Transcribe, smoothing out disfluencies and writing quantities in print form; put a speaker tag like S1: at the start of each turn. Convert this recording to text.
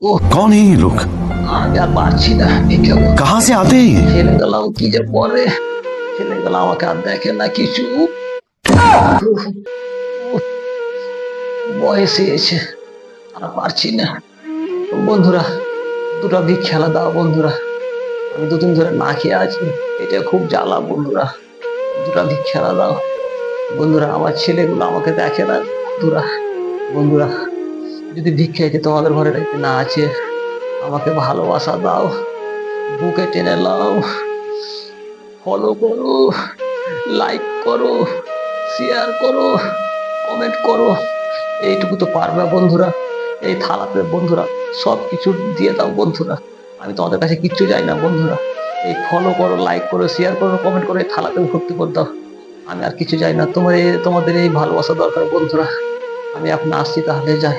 S1: कौन है ये लोग?
S2: আমি আর পারছি না ভিক্ষা করতে।
S1: कहाँ से आते हैं ये?
S2: ছেলেগুলাও কি যে পরে, ছেলেগুলো আমাকে আর দেখে না কিছু। বয়স এসে আর পারছি না। বন্ধুরা, দুটো ভিক্ষা দাও বন্ধুরা, আমি দুদিন ধরে না খেয়ে আছি, এটা খুব জ্বালা বন্ধুরা, দুটো ভিক্ষা দাও বন্ধুরা, আমার ছেলেগুলো আমাকে দেখে না বন্ধুরা। বন্ধুরা, যদি ভিক্ষা এসে তোমাদের ঘরে না আছে, আমাকে ভালোবাসা দাও, বুকে টেনে নাও, ফলো করো, লাইক করো, শেয়ার করো, কমেন্ট করো, এইটুকু তো পারবে বন্ধুরা। এই থালাতে বন্ধুরা সব কিছু দিয়ে দাও বন্ধুরা, আমি তোমাদের কাছে কিচ্ছু চাই না বন্ধুরা। এই ফলো করো, লাইক করো, শেয়ার করো, কমেন্ট করো, এই থালাতে ভর্তি করে দাও, আমি আর কিছু চাই না। তোমাদের এই ভালোবাসা দরকার বন্ধুরা। আমি এখন আসছি, তাহলে যাই।